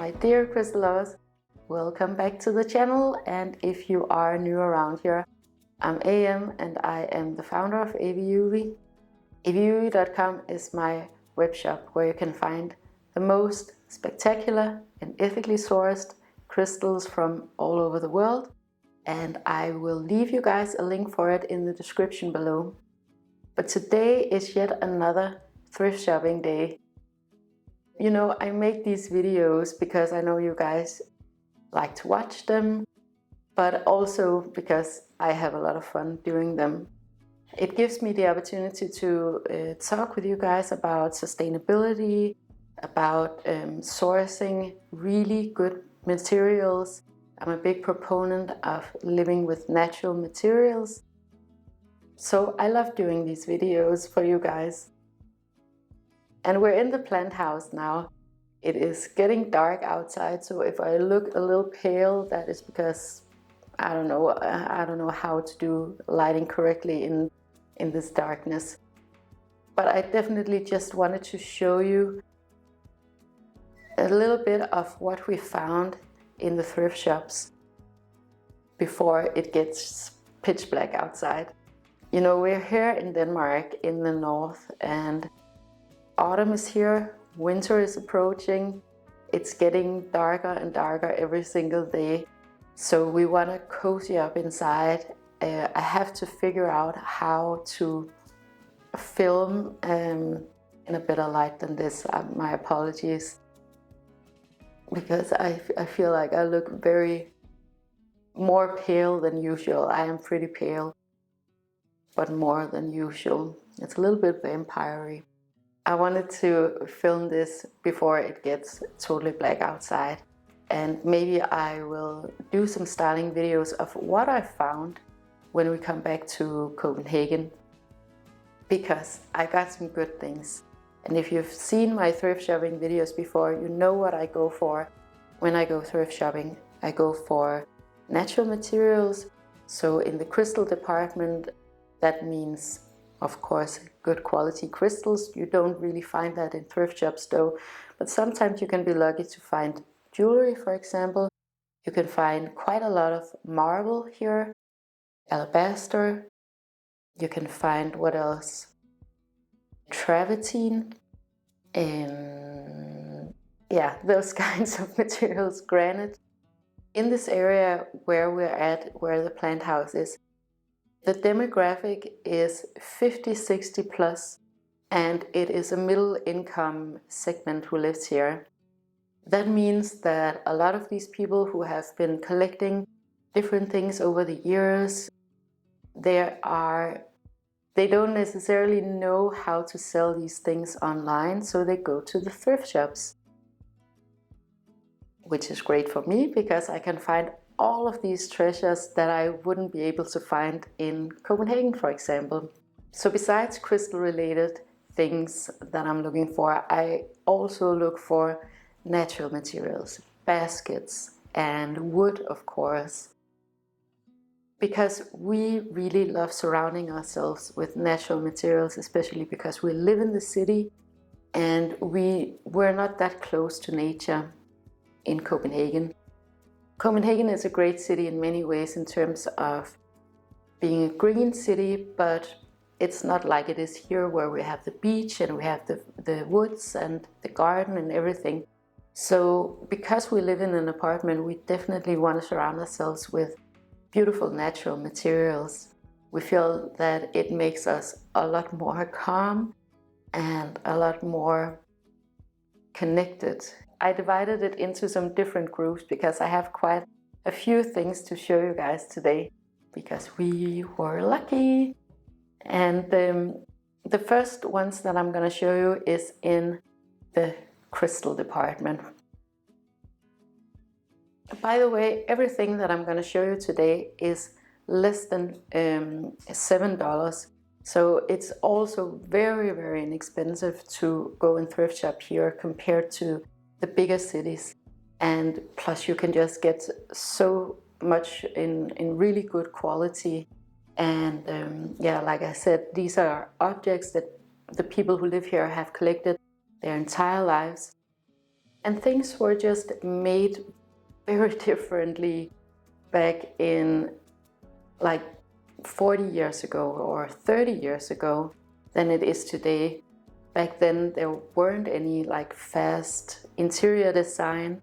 My dear crystal lovers, welcome back to the channel, and if you are new around here, I'm AM and I am the founder of AVIUVI. AVIUVI.com is my web shop where you can find the most spectacular and ethically sourced crystals from all over the world, and I will leave you guys a link for it in the description below. But today is yet another thrift shopping day. You know, I make these videos because I know you guys like to watch them, but also because I have a lot of fun doing them. It gives me the opportunity to talk with you guys about sustainability, about sourcing really good materials. I'm a big proponent of living with natural materials. So I love doing these videos for you guys. And we're in the plant house now. It is getting dark outside, so if I look a little pale, that is because I don't know how to do lighting correctly in this darkness. But I definitely just wanted to show you a little bit of what we found in the thrift shops before it gets pitch black outside. You know, we're here in Denmark in the north, and autumn is here, winter is approaching, it's getting darker and darker every single day. So we want to cozy up inside. I have to figure out how to film in a better light than this. My apologies, because I feel like I look more pale than usual. I am pretty pale, but more than usual. It's a little bit vampire-y. I wanted to film this before it gets totally black outside, and maybe I will do some styling videos of what I found when we come back to Copenhagen, because I got some good things. And if you've seen my thrift shopping videos before, you know what I go for when I go thrift shopping. I go for natural materials. So in the crystal department, that means, of course, good quality crystals. You don't really find that in thrift shops though, but sometimes you can be lucky to find jewelry, for example. You can find quite a lot of marble here, alabaster. You can find, what else? Travertine, and yeah, those kinds of materials, granite. In this area where we're at, where the plant house is, the demographic is 50-60 plus, and it is a middle income segment who lives here. That means that a lot of these people who have been collecting different things over the years, they don't necessarily know how to sell these things online, so they go to the thrift shops, which is great for me because I can find all of these treasures that I wouldn't be able to find in Copenhagen, for example. So besides crystal related things that I'm looking for, I also look for natural materials, baskets, and wood, of course, because we really love surrounding ourselves with natural materials, especially because we live in the city and we're not that close to nature in Copenhagen. Copenhagen is a great city in many ways in terms of being a green city, but it's not like it is here, where we have the beach and we have the woods and the garden and everything. So because we live in an apartment, we definitely want to surround ourselves with beautiful natural materials. We feel that it makes us a lot more calm and a lot more connected. I divided it into some different groups because I have quite a few things to show you guys today, because we were lucky. And the first ones that I'm going to show you is in the crystal department. By the way, everything that I'm going to show you today is less than $7. So it's also very, very inexpensive to go and thrift shop here compared to the bigger cities. And plus you can just get so much in really good quality. And yeah, like I said, these are objects that the people who live here have collected their entire lives. And things were just made very differently back in like 40 years ago or 30 years ago than it is today. Back then there weren't any like fast interior design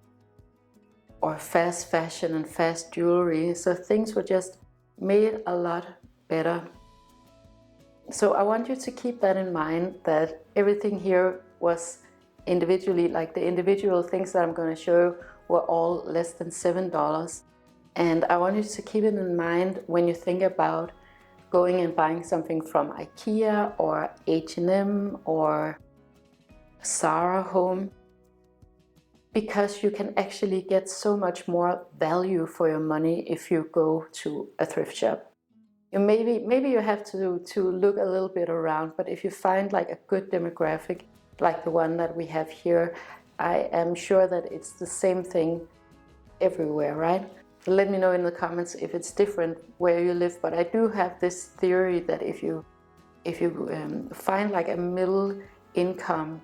or fast fashion and fast jewelry, so things were just made a lot better. So I want you to keep that in mind, that everything here was individually, like the individual things that I'm going to show were all less than $7. And I want you to keep it in mind when you think about going and buying something from IKEA or H&M or Zara Home, because you can actually get so much more value for your money if you go to a thrift shop. Maybe you have to look a little bit around, but if you find like a good demographic like the one that we have here, I am sure that it's the same thing everywhere, right? Let me know in the comments if it's different where you live, but I do have this theory that if you find like a middle income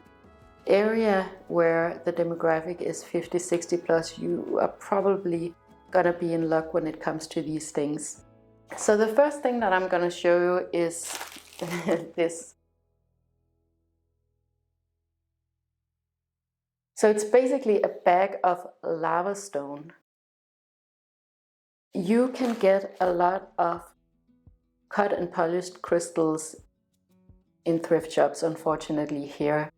area where the demographic is 50, 60 plus, you are probably gonna be in luck when it comes to these things. So the first thing that I'm gonna show you is this. So it's basically a bag of lava stone. You can get a lot of cut and polished crystals in thrift shops, unfortunately, here.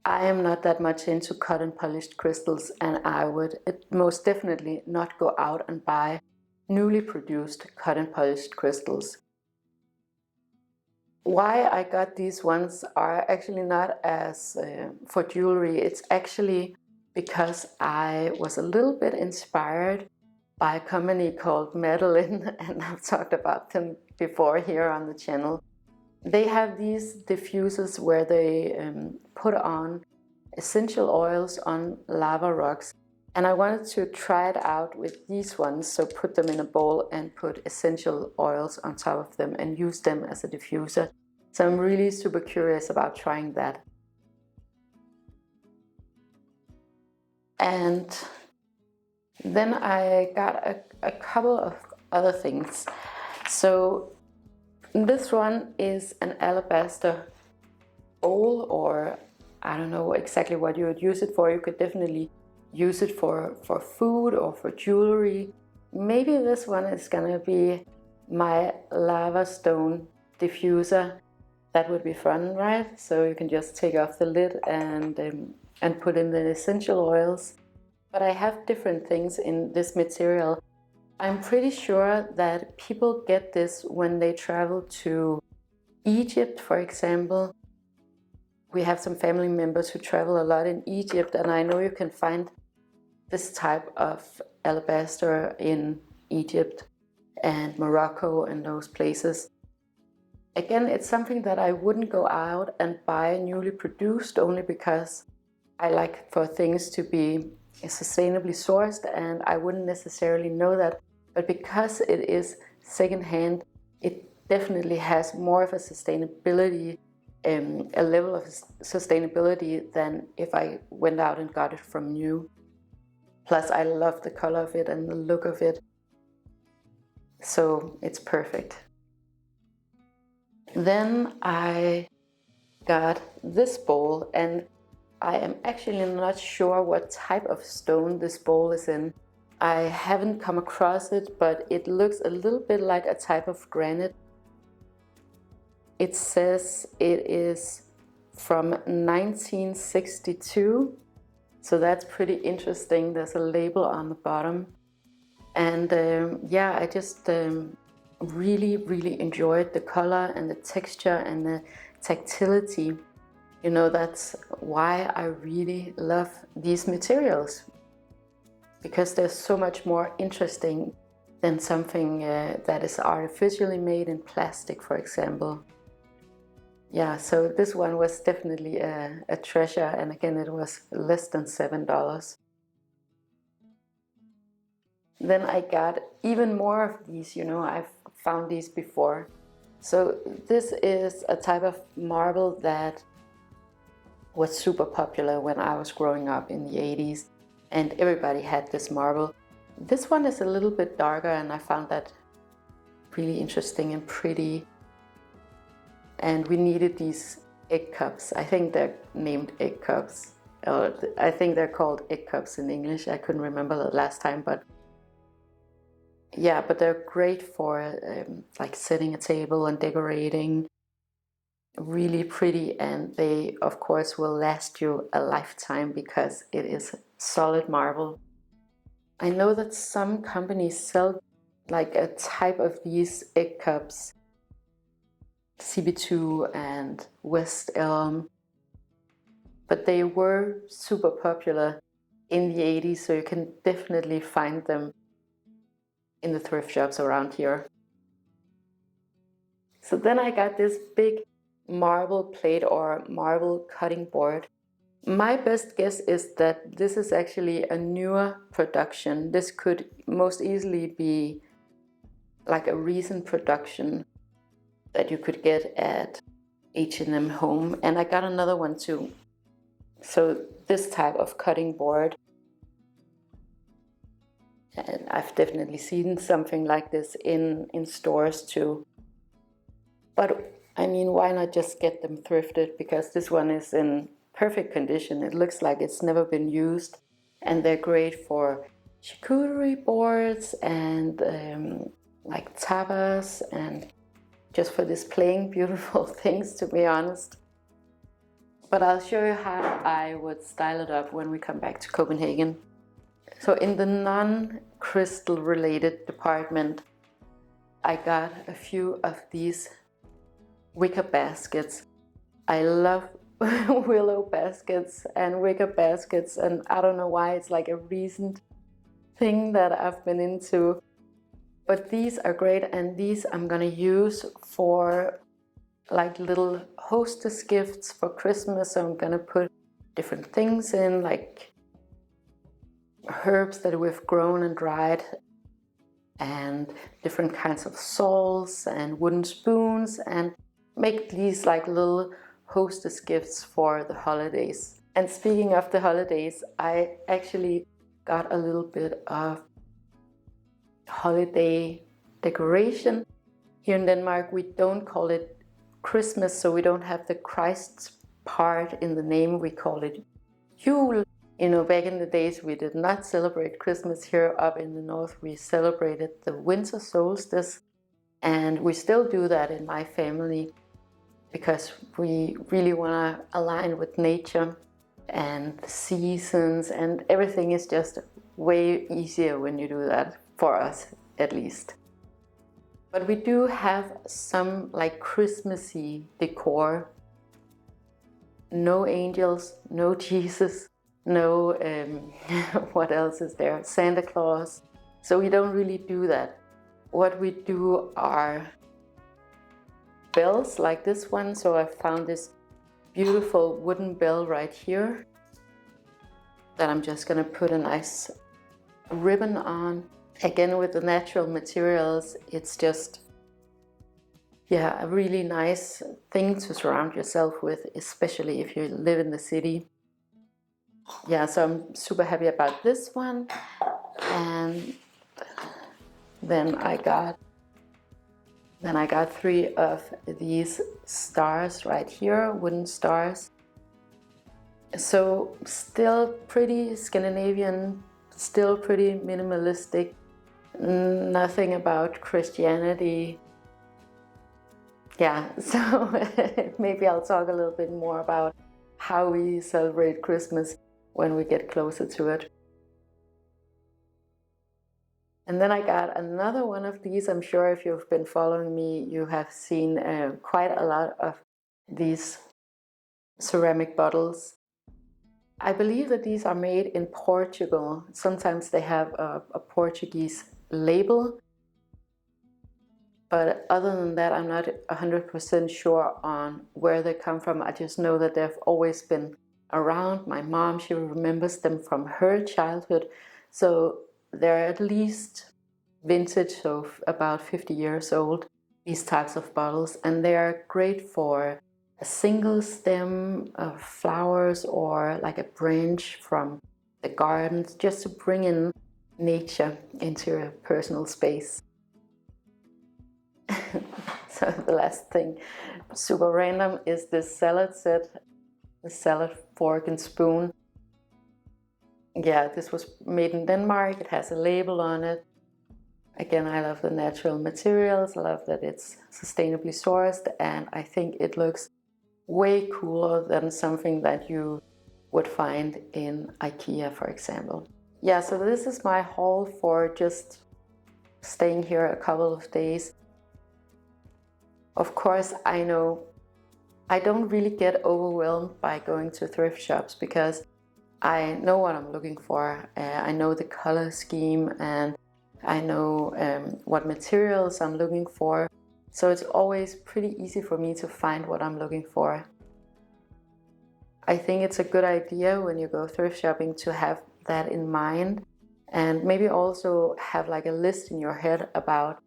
I am not that much into cut and polished crystals, and I would most definitely not go out and buy newly produced cut and polished crystals. Why I got these ones are actually not as for jewelry. It's actually because I was a little bit inspired by a company called Madeline, and I've talked about them before here on the channel. They have these diffusers where they put on essential oils on lava rocks, and I wanted to try it out with these ones. So put them in a bowl and put essential oils on top of them and use them as a diffuser. So I'm really super curious about trying that. And then I got a couple of other things. So this one is an alabaster bowl, or I don't know exactly what you would use it for. You could definitely use it for food or for jewelry. Maybe this one is gonna be my lava stone diffuser. That would be fun, right? So you can just take off the lid and put in the essential oils. But I have different things in this material. I'm pretty sure that people get this when they travel to Egypt, for example. We have some family members who travel a lot in Egypt, and I know you can find this type of alabaster in Egypt and Morocco and those places. Again, it's something that I wouldn't go out and buy newly produced, only because I like for things to be sustainably sourced, and I wouldn't necessarily know that. But because it is secondhand, it definitely has more of a sustainability, a level of sustainability than if I went out and got it from new. Plus, I love the color of it and the look of it. So it's perfect. Then I got this bowl, and I am actually not sure what type of stone this bowl is in. I haven't come across it, but it looks a little bit like a type of granite. It says it is from 1962, so that's pretty interesting. There's a label on the bottom. And yeah, I just really enjoyed the color and the texture and the tactility. You know, that's why I really love these materials, because they're so much more interesting than something that is artificially made in plastic, for example. Yeah, so this one was definitely a treasure, and again, it was less than $7. Then I got even more of these, you know, I've found these before. So this is a type of marble that was super popular when I was growing up in the 80s, and everybody had this marble. This one is a little bit darker, and I found that really interesting and pretty. And we needed these egg cups. I think they're named egg cups. Or I think they're called egg cups in English. I couldn't remember the last time, but yeah, but they're great for like setting a table and decorating. Really pretty, and they of course will last you a lifetime because it is solid marble. I know that some companies sell like a type of these egg cups, CB2 and West Elm, but they were super popular in the 80s, so you can definitely find them in the thrift shops around here. So then I got this big marble plate or marble cutting board. My best guess is that this is actually a newer production. This could most easily be like a recent production that you could get at H&M Home, and I got another one too. So this type of cutting board, and I've definitely seen something like this in stores too. But I mean, why not just get them thrifted? Because this one is in perfect condition. It looks like it's never been used, and they're great for charcuterie boards and like tapas, and just for displaying beautiful things, to be honest. But I'll show you how I would style it up when we come back to Copenhagen. So in the non-crystal related department, I got a few of these wicker baskets. I love willow baskets and wicker baskets, and I don't know why, it's like a recent thing that I've been into. But these are great, and these I'm gonna use for like little hostess gifts for Christmas. So I'm gonna put different things in, like herbs that we've grown and dried, and different kinds of salts and wooden spoons, and make these like little hostess gifts for the holidays. And speaking of the holidays, I actually got a little bit of holiday decoration. Here in Denmark, we don't call it Christmas, so we don't have the Christ part in the name. We call it Jul. You know, back in the days, we did not celebrate Christmas here up in the north. We celebrated the winter solstice, and we still do that in my family because we really want to align with nature and the seasons, and everything is just way easier when you do that, for us at least. But we do have some like Christmassy decor. No angels, no Jesus, no, what else is there? Santa Claus. So we don't really do that. What we do are bells like this one. So I found this beautiful wooden bell right here that I'm just gonna put a nice ribbon on. Again, with the natural materials, it's just, yeah, a really nice thing to surround yourself with, especially if you live in the city. Yeah, so I'm super happy about this one. And then I got 3 of these stars right here, wooden stars. So still pretty Scandinavian, still pretty minimalistic, nothing about Christianity. Yeah, so maybe I'll talk a little bit more about how we celebrate Christmas when we get closer to it. And then I got another one of these. I'm sure if you've been following me, you have seen quite a lot of these ceramic bottles. I believe that these are made in Portugal. Sometimes they have a Portuguese label, but other than that, I'm not 100% sure on where they come from. I just know that they've always been around. My mom, she remembers them from her childhood. So they're at least vintage, so about 50 years old, these types of bottles. And they are great for a single stem of flowers or like a branch from the gardens, just to bring in nature into your personal space. So the last thing, super random, is this salad set, the salad fork and spoon. Yeah, this was made in Denmark. It has a label on it. Again, I love the natural materials. I love that it's sustainably sourced, and I think it looks way cooler than something that you would find in IKEA, for example. Yeah, so this is my haul for just staying here a couple of days. Of course, I know I don't really get overwhelmed by going to thrift shops because I know what I'm looking for. I know the color scheme, and I know what materials I'm looking for. So it's always pretty easy for me to find what I'm looking for. I think it's a good idea when you go thrift shopping to have that in mind, and maybe also have like a list in your head about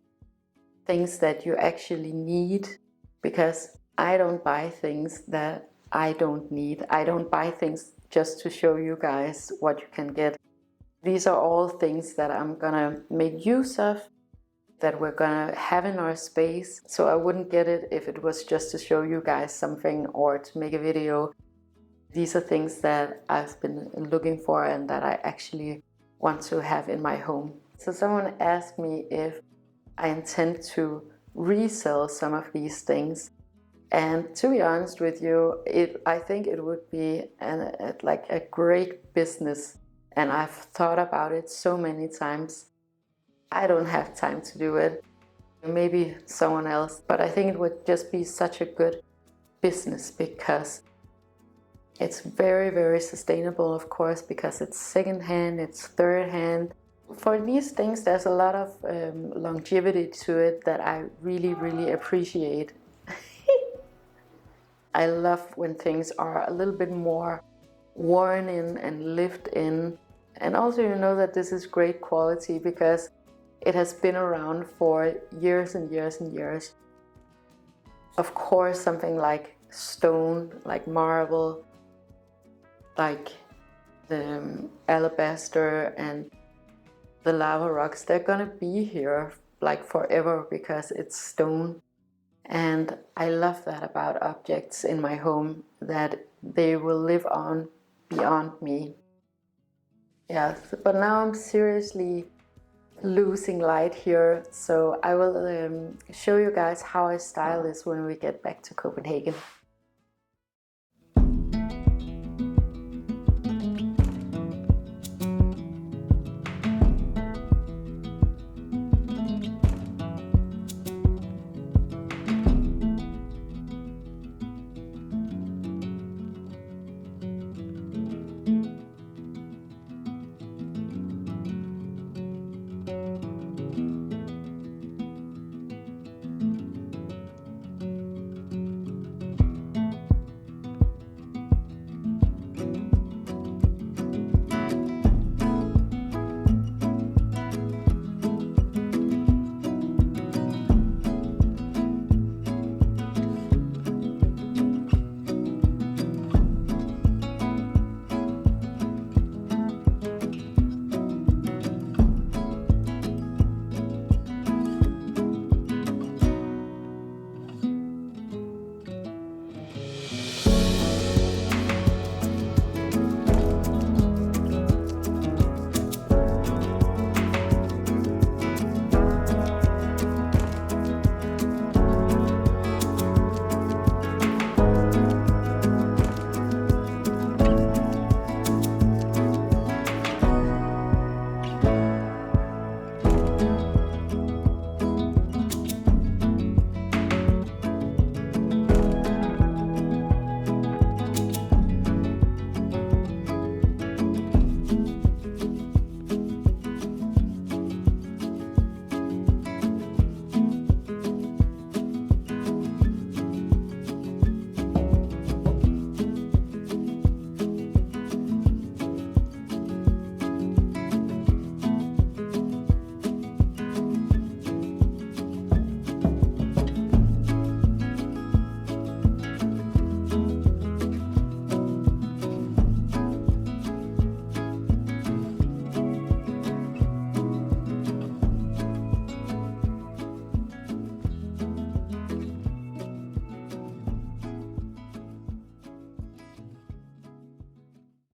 things that you actually need, because I don't buy things that I don't need. I don't buy things just to show you guys what you can get. These are all things that I'm gonna make use of, that we're gonna have in our space. So I wouldn't get it if it was just to show you guys something or to make a video. These are things that I've been looking for and that I actually want to have in my home. So someone asked me if I intend to resell some of these things. And to be honest with you, I think it would be like a great business. And I've thought about it so many times. I don't have time to do it. Maybe someone else. But I think it would just be such a good business because it's very, very sustainable, of course, because it's secondhand, it's third hand. For these things, there's a lot of longevity to it that I really, really appreciate. I love when things are a little bit more worn in and lived in. And also, you know that this is great quality because it has been around for years and years and years. Of course, something like stone, like marble, like the alabaster and the lava rocks, they're gonna be here like forever because it's stone. And I love that about objects in my home, that they will live on beyond me. Yeah, but now I'm seriously losing light here, so I will show you guys how I style this when we get back to Copenhagen.